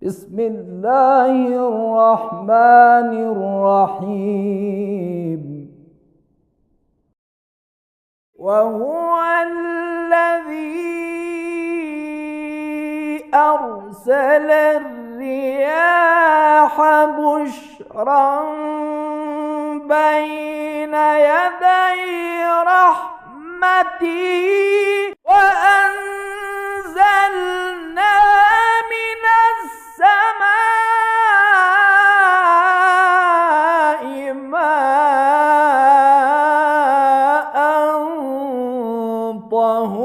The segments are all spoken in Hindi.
बिस्मिल्लाहिर्रहमानिर्रहीम। वहुवल्लज़ी अर्सलर्रियाह बुश्रन बैन यदै रहमती व अंज़लना मिनस्समाइ माअन तहूरा।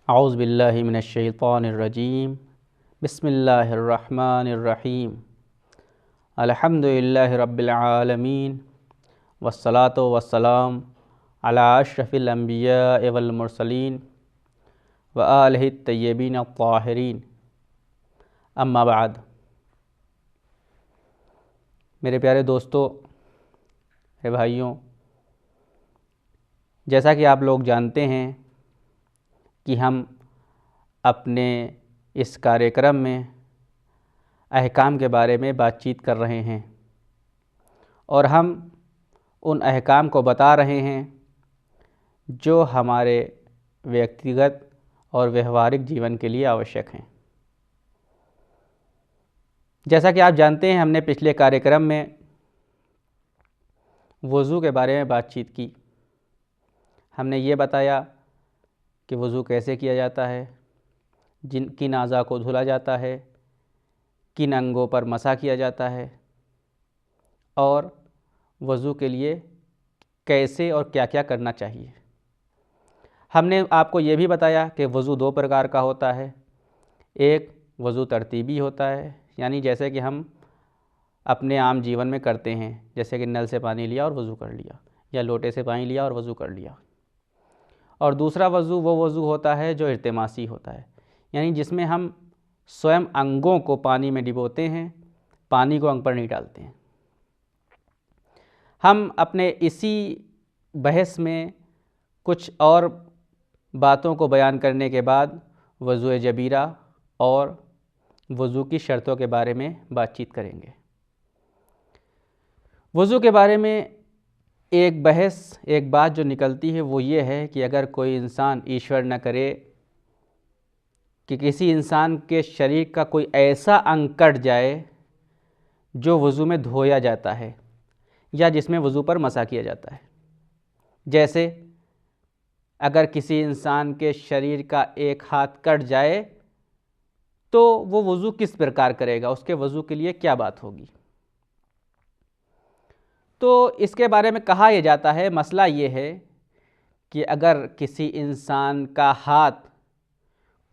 औज़ु बिल्लाहि मिनश्शैतानिर्रजीम। बिस्मिल्लाहिर्रहमानिर्रहीम। अल्हम्दुलिल्लाहि रब्बिल आलमीन वस्सलातु वस्सलाम अला अशरफिल अंबिया वल मुरसलीन व आलिहि तय्यबीन अत्ताहिरीन। अम्मा बाद। मेरे प्यारे दोस्तों, मेरे भाइयों, जैसा कि आप लोग जानते हैं कि हम अपने इस कार्यक्रम में अहकाम के बारे में बातचीत कर रहे हैं और हम उन अहकाम को बता रहे हैं जो हमारे व्यक्तिगत और व्यवहारिक जीवन के लिए आवश्यक हैं। जैसा कि आप जानते हैं, हमने पिछले कार्यक्रम में वज़ू के बारे में बातचीत की। हमने ये बताया कि वज़ू कैसे किया जाता है, किन अज़ा को धुला जाता है, किन अंगों पर मसा किया जाता है और वज़ू के लिए कैसे और क्या क्या करना चाहिए। हमने आपको ये भी बताया कि वज़ू दो प्रकार का होता है। एक वज़ू तरतीबी होता है, यानी जैसे कि हम अपने आम जीवन में करते हैं, जैसे कि नल से पानी लिया और वज़ू कर लिया, या लोटे से पानी लिया और वज़ू कर लिया। और दूसरा वज़ू वो वज़ू होता है जो इल्तिमासी होता है, यानी जिसमें हम स्वयं अंगों को पानी में डिबोते हैं, पानी को अंग पर नहीं डालते हैं। हम अपने इसी बहस में कुछ और बातों को बयान करने के बाद वज़ू जबीरा और वज़ू की शर्तों के बारे में बातचीत करेंगे। वज़ू के बारे में एक बात जो निकलती है वो ये है कि अगर कोई इंसान, ईश्वर न करे कि किसी इंसान के शरीर का कोई ऐसा अंग कट जाए जो वज़ू में धोया जाता है या जिसमें वज़ू पर मसा किया जाता है। जैसे अगर किसी इंसान के शरीर का एक हाथ कट जाए तो वो वज़ू किस प्रकार करेगा, उसके वज़ू के लिए क्या बात होगी। तो इसके बारे में कहा यह जाता है, मसला ये है कि अगर किसी इंसान का हाथ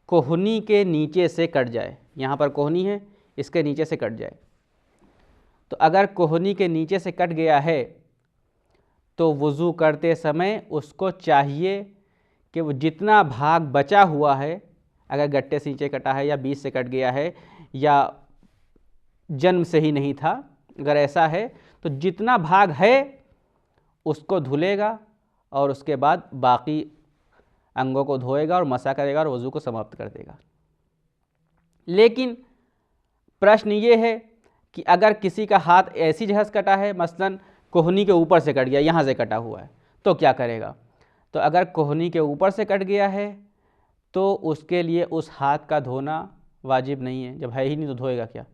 कोहनी के नीचे से कट जाए, यहाँ पर कोहनी है, इसके नीचे से कट जाए, तो अगर कोहनी के नीचे से कट गया है तो वज़ू करते समय उसको चाहिए कि वो जितना भाग बचा हुआ है, अगर गट्टे से नीचे कटा है या बीच से कट गया है या जन्म से ही नहीं था, अगर ऐसा है तो जितना भाग है उसको धुलेगा और उसके बाद बाकी अंगों को धोएगा और मसा करेगा और वज़ू को समाप्त कर देगा। लेकिन प्रश्न ये है कि अगर किसी का हाथ ऐसी जगह से कटा है, मसलन कोहनी के ऊपर से कट गया, यहाँ से कटा हुआ है, तो क्या करेगा। तो अगर कोहनी के ऊपर से कट गया है तो उसके लिए उस हाथ का धोना वाजिब नहीं है। जब है ही नहीं तो धोएगा क्या।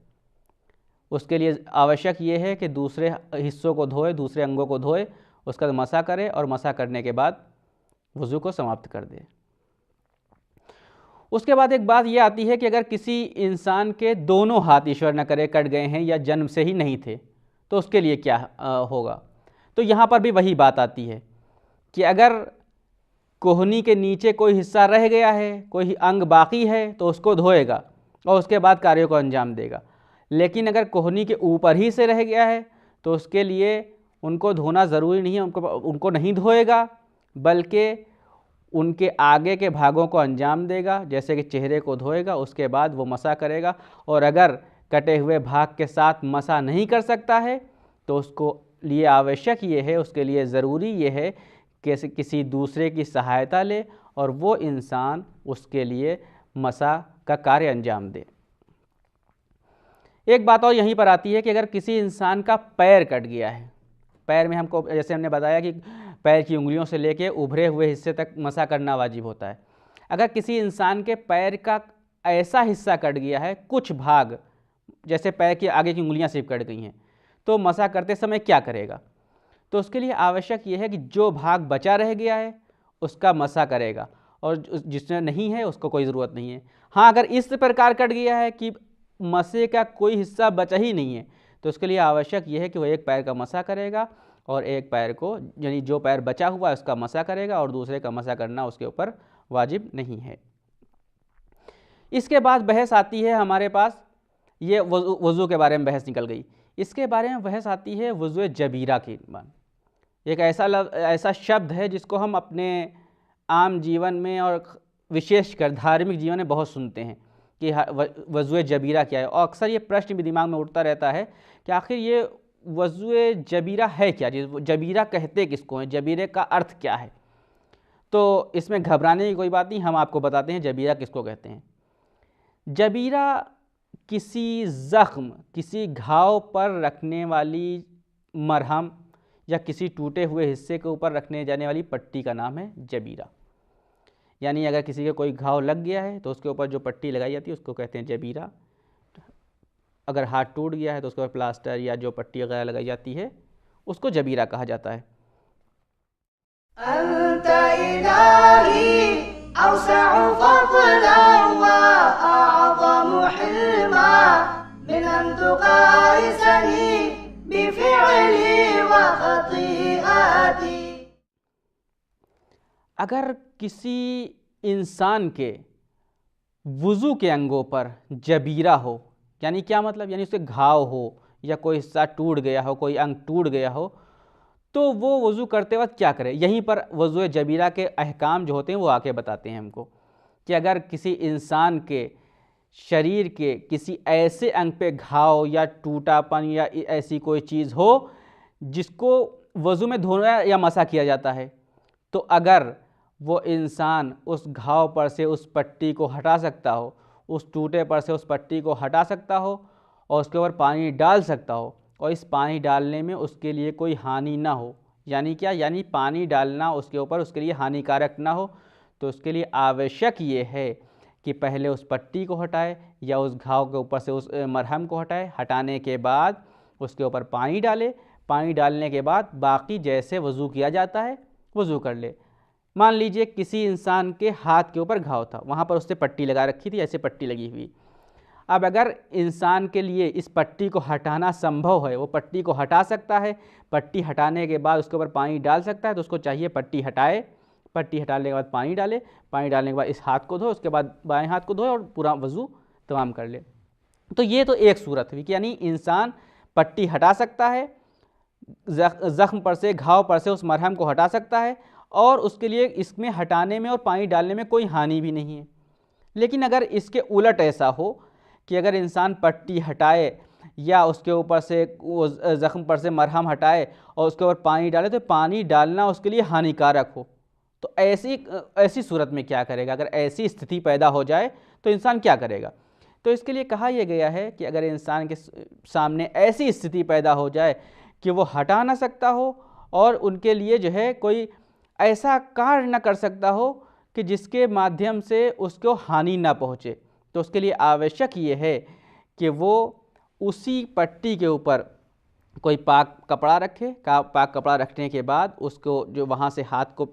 उसके लिए आवश्यक ये है कि दूसरे हिस्सों को धोए, दूसरे अंगों को धोए, उसका मसा करे और मसा करने के बाद वज़ू को समाप्त कर दे। उसके बाद एक बात यह आती है कि अगर किसी इंसान के दोनों हाथ, ईश्वर न करे, कट गए हैं या जन्म से ही नहीं थे, तो उसके लिए क्या होगा। तो यहाँ पर भी वही बात आती है कि अगर कोहनी के नीचे कोई हिस्सा रह गया है, कोई अंग बाकी है, तो उसको धोएगा और उसके बाद कार्यों को अंजाम देगा। लेकिन अगर कोहनी के ऊपर ही से रह गया है तो उसके लिए उनको धोना ज़रूरी नहीं है, उनको नहीं धोएगा, बल्कि उनके आगे के भागों को अंजाम देगा। जैसे कि चेहरे को धोएगा, उसके बाद वो मसा करेगा। और अगर कटे हुए भाग के साथ मसा नहीं कर सकता है तो उसको लिए आवश्यक ये है, उसके लिए ज़रूरी ये है किसी दूसरे की सहायता ले और वो इंसान उसके लिए मसा का कार्य अंजाम दे। एक बात और यहीं पर आती है कि अगर किसी इंसान का पैर कट गया है, पैर में हमको जैसे हमने बताया कि पैर की उंगलियों से लेके उभरे हुए हिस्से तक मसा करना वाजिब होता है। अगर किसी इंसान के पैर का ऐसा हिस्सा कट गया है, कुछ भाग, जैसे पैर की आगे की उंगलियां सिर्फ कट गई हैं, तो मसा करते समय क्या करेगा? तो उसके लिए आवश्यक ये है कि जो भाग बचा रह गया है उसका मसा करेगा, और जिसने नहीं है उसको कोई ज़रूरत नहीं है। हाँ, अगर इस प्रकार कट गया है कि मसे का कोई हिस्सा बचा ही नहीं है, तो उसके लिए आवश्यक यह है कि वह एक पैर का मसा करेगा और एक पैर को, यानी जो पैर बचा हुआ है उसका मसा करेगा, और दूसरे का मसा करना उसके ऊपर वाजिब नहीं है। इसके बाद बहस आती है हमारे पास, ये वज़ू के बारे में बहस निकल गई। इसके बारे में बहस आती है वज़ू जबीरा की। एक ऐसा शब्द है जिसको हम अपने आम जीवन में और विशेषकर धार्मिक जीवन में बहुत सुनते हैं कि वज़ू जबीरा क्या है, और अक्सर ये प्रश्न भी दिमाग में उठता रहता है कि आखिर ये वज़ू जबीरा है क्या, जबीरा कहते किसको हैं, जबीरे का अर्थ क्या है। तो इसमें घबराने की कोई बात नहीं, हम आपको बताते हैं जबीरा किसको कहते हैं। जबीरा किसी ज़ख्म, किसी घाव पर रखने वाली मरहम या किसी टूटे हुए हिस्से के ऊपर रखने जाने वाली पट्टी का नाम है जबीरा। यानी अगर किसी के कोई घाव लग गया है तो उसके ऊपर जो पट्टी लगाई जाती है उसको कहते हैं जबीरा। अगर हाथ टूट गया है तो उसके ऊपर प्लास्टर या जो पट्टी वगैरह लगाई जाती है उसको जबीरा कहा जाता है। अगर किसी इंसान के वुज़ू के अंगों पर जबीरा हो, यानी क्या मतलब, यानी उसके घाव हो या कोई हिस्सा टूट गया हो, कोई अंग टूट गया हो, तो वो वज़ू करते वक्त क्या करे। यहीं पर वज़ू जबीरा के अहकाम जो होते हैं वो आके बताते हैं हमको कि अगर किसी इंसान के शरीर के किसी ऐसे अंग पे घाव या टूटापन या ऐसी कोई चीज़ हो जिसको वज़ू में धोना या मसा किया जाता है, तो अगर वो इंसान उस घाव पर से उस पट्टी को हटा सकता हो, उस टूटे पर से उस पट्टी को हटा सकता हो और उसके ऊपर पानी डाल सकता हो, और इस पानी डालने में उसके लिए कोई हानि ना हो, यानी क्या, यानी पानी डालना उसके ऊपर उसके लिए हानिकारक ना हो, तो उसके लिए आवश्यक ये है कि पहले उस पट्टी को हटाए या उस घाव के ऊपर से उस मरहम को हटाए। हटाने के बाद उसके ऊपर पानी डाले, पानी डालने के बाद बाकी जैसे वज़ू किया जाता है वज़ू कर ले। मान लीजिए किसी इंसान के हाथ के ऊपर घाव था, वहाँ पर उसने पट्टी लगा रखी थी, ऐसे पट्टी लगी हुई। अब अगर इंसान के लिए इस पट्टी को हटाना संभव है, वो पट्टी को हटा सकता है, पट्टी हटाने के बाद उसके ऊपर पानी डाल सकता है, तो उसको चाहिए पट्टी हटाए, पट्टी हटाने के बाद पानी डाले, पानी डालने के बाद इस हाथ को धोए, उसके बाद बाएं हाथ को धोए और पूरा वज़ू तमाम कर ले। तो ये तो एक सूरत हुई कि यानी इंसान पट्टी हटा सकता है, ज़ख्म पर से, घाव पर से उस मरहम को हटा सकता है, और उसके लिए इसमें हटाने में और पानी डालने में कोई हानि भी नहीं है। लेकिन अगर इसके उलट ऐसा हो कि अगर इंसान पट्टी हटाए या उसके ऊपर से ज़ख्म पर से मरहम हटाए और उसके ऊपर पानी डाले, तो पानी डालना उसके लिए हानिकारक हो, तो ऐसी सूरत में क्या करेगा। अगर ऐसी स्थिति पैदा हो जाए तो इंसान क्या करेगा। तो इसके लिए कहा यह गया है कि अगर इंसान के सामने ऐसी स्थिति पैदा हो जाए कि वो हटा ना सकता हो और उनके लिए जो है कोई ऐसा कार्य न कर सकता हो कि जिसके माध्यम से उसको हानि ना पहुँचे, तो उसके लिए आवश्यक ये है कि वो उसी पट्टी के ऊपर कोई पाक कपड़ा रखे। पाक कपड़ा रखने के बाद उसको जो वहाँ से हाथ को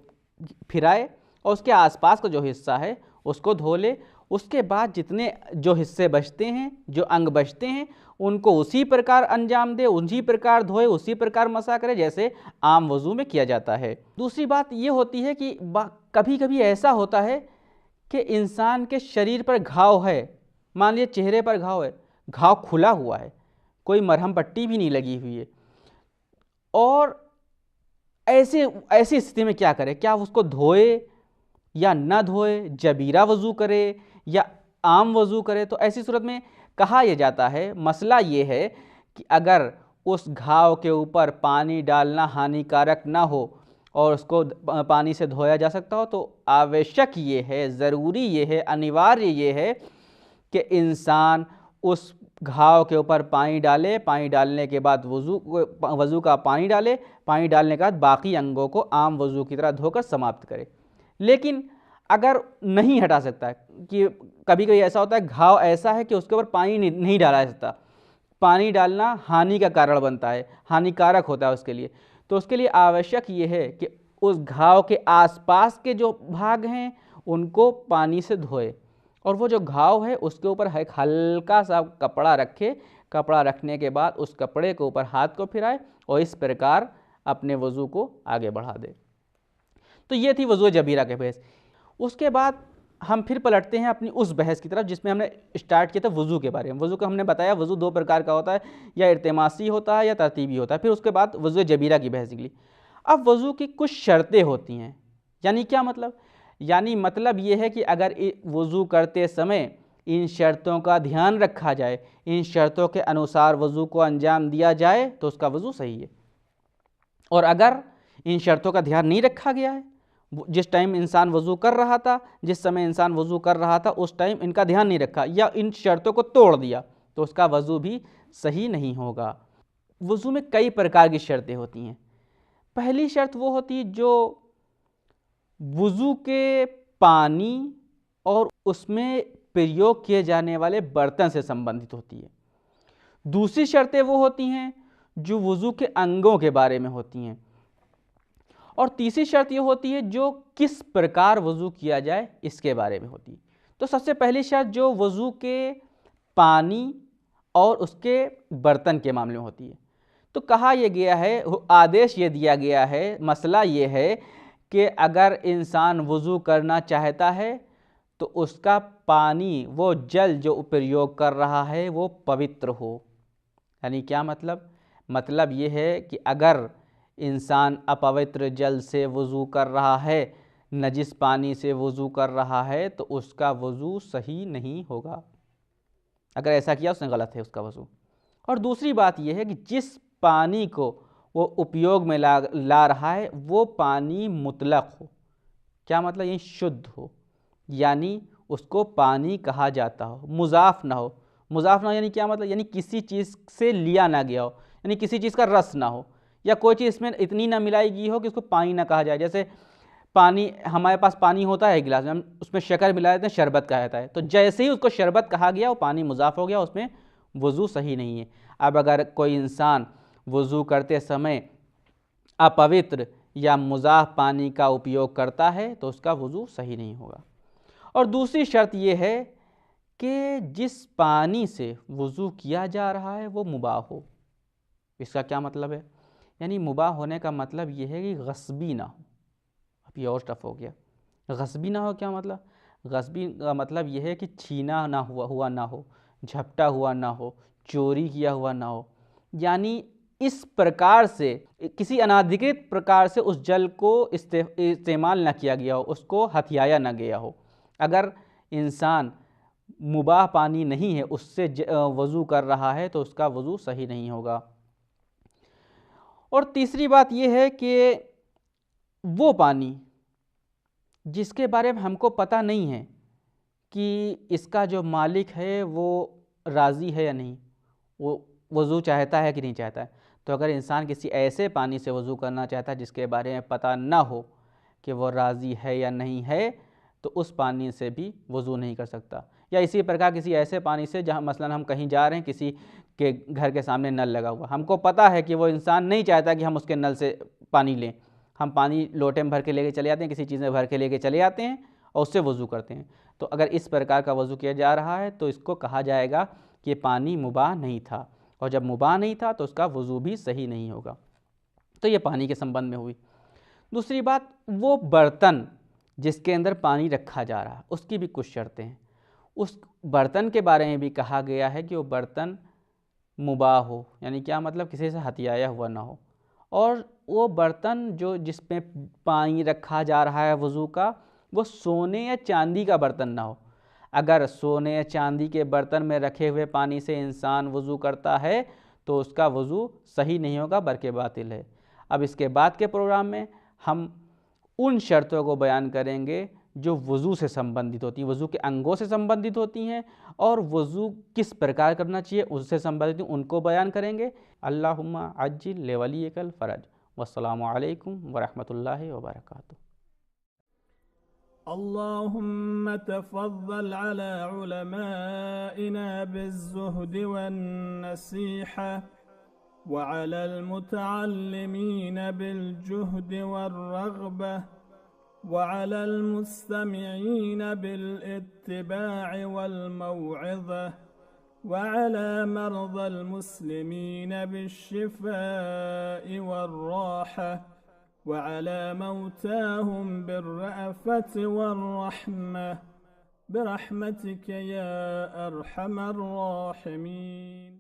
फिराए और उसके आसपास का जो हिस्सा है उसको धो ले। उसके बाद जितने जो हिस्से बचते हैं, जो अंग बचते हैं, उनको उसी प्रकार अंजाम दे, उसी प्रकार धोए, उसी प्रकार मसा करे जैसे आम वज़ू में किया जाता है। दूसरी बात ये होती है कि कभी कभी ऐसा होता है कि इंसान के शरीर पर घाव है, मान लीजिए चेहरे पर घाव है, घाव खुला हुआ है, कोई मरहम पट्टी भी नहीं लगी हुई है, और ऐसी स्थिति में क्या करे, क्या उसको धोए या ना धोए, जबीरा वज़ू करे या आम वज़ू करे। तो ऐसी सूरत में कहा यह जाता है, मसला ये है कि अगर उस घाव के ऊपर पानी डालना हानिकारक ना हो और उसको पानी से धोया जा सकता हो, तो आवश्यक ये है, ज़रूरी ये है, अनिवार्य ये है कि इंसान उस घाव के ऊपर पानी डाले, पानी डालने के बाद वज़ू का पानी डाले, पानी डालने के बाद बाकी अंगों को आम वज़ू की तरह धोकर समाप्त करे। लेकिन अगर नहीं हटा सकता है, कि कभी कभी ऐसा होता है घाव ऐसा है कि उसके ऊपर पानी नहीं डाला जा सकता, पानी डालना हानि का कारण बनता है, हानिकारक होता है उसके लिए, तो उसके लिए आवश्यक ये है कि उस घाव के आसपास के जो भाग हैं उनको पानी से धोए, और वो जो घाव है उसके ऊपर एक हल्का सा कपड़ा रखे, कपड़ा रखने के बाद उस कपड़े के ऊपर हाथ को फिराए और इस प्रकार अपने वज़ू को आगे बढ़ा दे। तो ये थी वज़ू जबीरा के बहस। उसके बाद हम फिर पलटते हैं अपनी उस बहस की तरफ जिसमें हमने स्टार्ट किया था वज़ू के बारे में। वज़ू का हमने बताया वज़ू दो प्रकार का होता है, या इल्तिमासी होता है या तरतीबी होता है। फिर उसके बाद वज़ू जबीरा की बहस निकली। अब वज़ू की कुछ शर्तें होती हैं, यानी क्या मतलब, यानी मतलब ये है कि अगर वज़ू करते समय इन शर्तों का ध्यान रखा जाए, इन शर्तों के अनुसार वज़ू को अंजाम दिया जाए तो उसका वज़ू सही है। और अगर इन शर्तों का ध्यान नहीं रखा गया है, जिस टाइम इंसान वज़ू कर रहा था, जिस समय इंसान वज़ू कर रहा था उस टाइम इनका ध्यान नहीं रखा या इन शर्तों को तोड़ दिया, तो उसका वज़ू भी सही नहीं होगा। वज़ू में कई प्रकार की शर्तें होती हैं। पहली शर्त वो होती है जो वज़ू के पानी और उसमें प्रयोग किए जाने वाले बर्तन से संबंधित होती है। दूसरी शर्तें वो होती हैं जो वज़ू के अंगों के बारे में होती हैं, और तीसरी शर्त ये होती है जो किस प्रकार वज़ू किया जाए इसके बारे में होती है। तो सबसे पहली शर्त जो वज़ू के पानी और उसके बर्तन के मामले में होती है, तो कहा यह गया है, आदेश ये दिया गया है, मसला ये है कि अगर इंसान वज़ू करना चाहता है तो उसका पानी, वो जल जो प्रयोग कर रहा है वो पवित्र हो। यानी क्या मतलब, मतलब ये है कि अगर इंसान अपवित्र जल से वज़ू कर रहा है, नजिस पानी से वज़ू कर रहा है, तो उसका वज़ू सही नहीं होगा। अगर ऐसा किया उसने गलत है उसका वज़ू। और दूसरी बात यह है कि जिस पानी को वो उपयोग में ला रहा है वो पानी मुतलक हो। क्या मतलब, ये शुद्ध हो, यानी उसको पानी कहा जाता हो, मुज़ाफ़ ना हो। मुज़ाफ़ ना हो यानी क्या मतलब, यानी किसी चीज़ से लिया ना गया हो, यानी किसी चीज़ का रस ना हो, या कोई चीज़ इसमें इतनी ना मिलाई गई हो कि उसको पानी ना कहा जाए। जैसे पानी, हमारे पास पानी होता है गिलास में, हम उसमें शक्कर मिला देते हैं, शरबत कहा जाता है, तो जैसे ही उसको शरबत कहा गया वो पानी मुज़ाफ़ हो गया, उसमें वज़ू सही नहीं है। अब अगर कोई इंसान वज़ू करते समय अपवित्र या मुज़ाफ़ पानी का उपयोग करता है तो उसका वज़ू सही नहीं होगा। और दूसरी शर्त यह है कि जिस पानी से वज़ू किया जा रहा है वो मुबाह हो। इसका क्या मतलब है, यानी मुबाह होने का मतलब ये है कि गस्बी ना हो। अब ये और टफ हो गया, गस्बी ना हो क्या मतलब, गस्बी का मतलब ये है कि छीना ना हुआ ना हो, झपटा हुआ ना हो, चोरी किया हुआ ना हो, यानी इस प्रकार से किसी अनाधिकृत प्रकार से उस जल को इस्तेमाल ना किया गया हो, उसको हथियाया ना गया हो। अगर इंसान मुबाह पानी नहीं है उससे वज़ू कर रहा है तो उसका वज़ू सही नहीं होगा। और तीसरी बात यह है कि वो पानी जिसके बारे में हमको पता नहीं है कि इसका जो मालिक है वो राज़ी है या नहीं, वो वज़ू चाहता है कि नहीं चाहता है, तो अगर इंसान किसी ऐसे पानी से वज़ू करना चाहता है जिसके बारे में पता ना हो कि वो राज़ी है या नहीं है, तो उस पानी से भी वज़ू नहीं कर सकता। या इसी प्रकार किसी ऐसे पानी से जहाँ मसलन हम कहीं जा रहे हैं, किसी के घर के सामने नल लगा हुआ, हमको पता है कि वो इंसान नहीं चाहता कि हम उसके नल से पानी लें, हम पानी लोटे में भर के लेके चले आते हैं, किसी चीज़ में भर के लेके चले आते हैं और उससे वज़ू करते हैं। तो अगर इस प्रकार का वज़ू किया जा रहा है तो इसको कहा जाएगा कि पानी मुबाह नहीं था, और जब मुबाह नहीं था तो उसका वज़ू भी सही नहीं होगा। तो ये पानी के संबंध में हुई। दूसरी बात, वो बर्तन जिसके अंदर पानी रखा जा रहा है उसकी भी कुछ शर्तें हैं। उस बर्तन के बारे में भी कहा गया है कि वो बर्तन मुबाह हो, यानी क्या मतलब, किसी से हथियाया हुआ ना हो, और वो बर्तन जो जिसमें पानी रखा जा रहा है वज़ू का, वो सोने या चांदी का बर्तन ना हो। अगर सोने या चांदी के बर्तन में रखे हुए पानी से इंसान वज़ू करता है तो उसका वज़ू सही नहीं होगा, बल्कि बातिल है। अब इसके बाद के प्रोग्राम में हम उन शर्तों को बयान करेंगे जो वज़ू से संबंधित होती हैं, वज़ू के अंगों से संबंधित होती हैं, और वज़ू किस प्रकार करना चाहिए उससे संबंधित उनको बयान करेंगे। अल्लाहुम्मा अज्जिल लिवलियकल फ़रज। वस्सलामु अलैकुम वरहमतुल्लाहि वबरकातुहू। अल्लाहुम्मा तफ़द्दल अला उलमाइना बिज़्ज़ुहद वन्नसीहा वअला अलमुतअल्लिमीन बिलजुहद वर्रग़बह वअला अलमुस्तमिईन बिलित्तिबाअ वल्मौइज़ह वअला मर्ज़ल मुस्लिमीन बिश्शिफ़ाअ वर्राहह वअला मौताहुम बिर्रअफ़त वर्रहमह बिरहमतिक या अरहमर राहिमीन।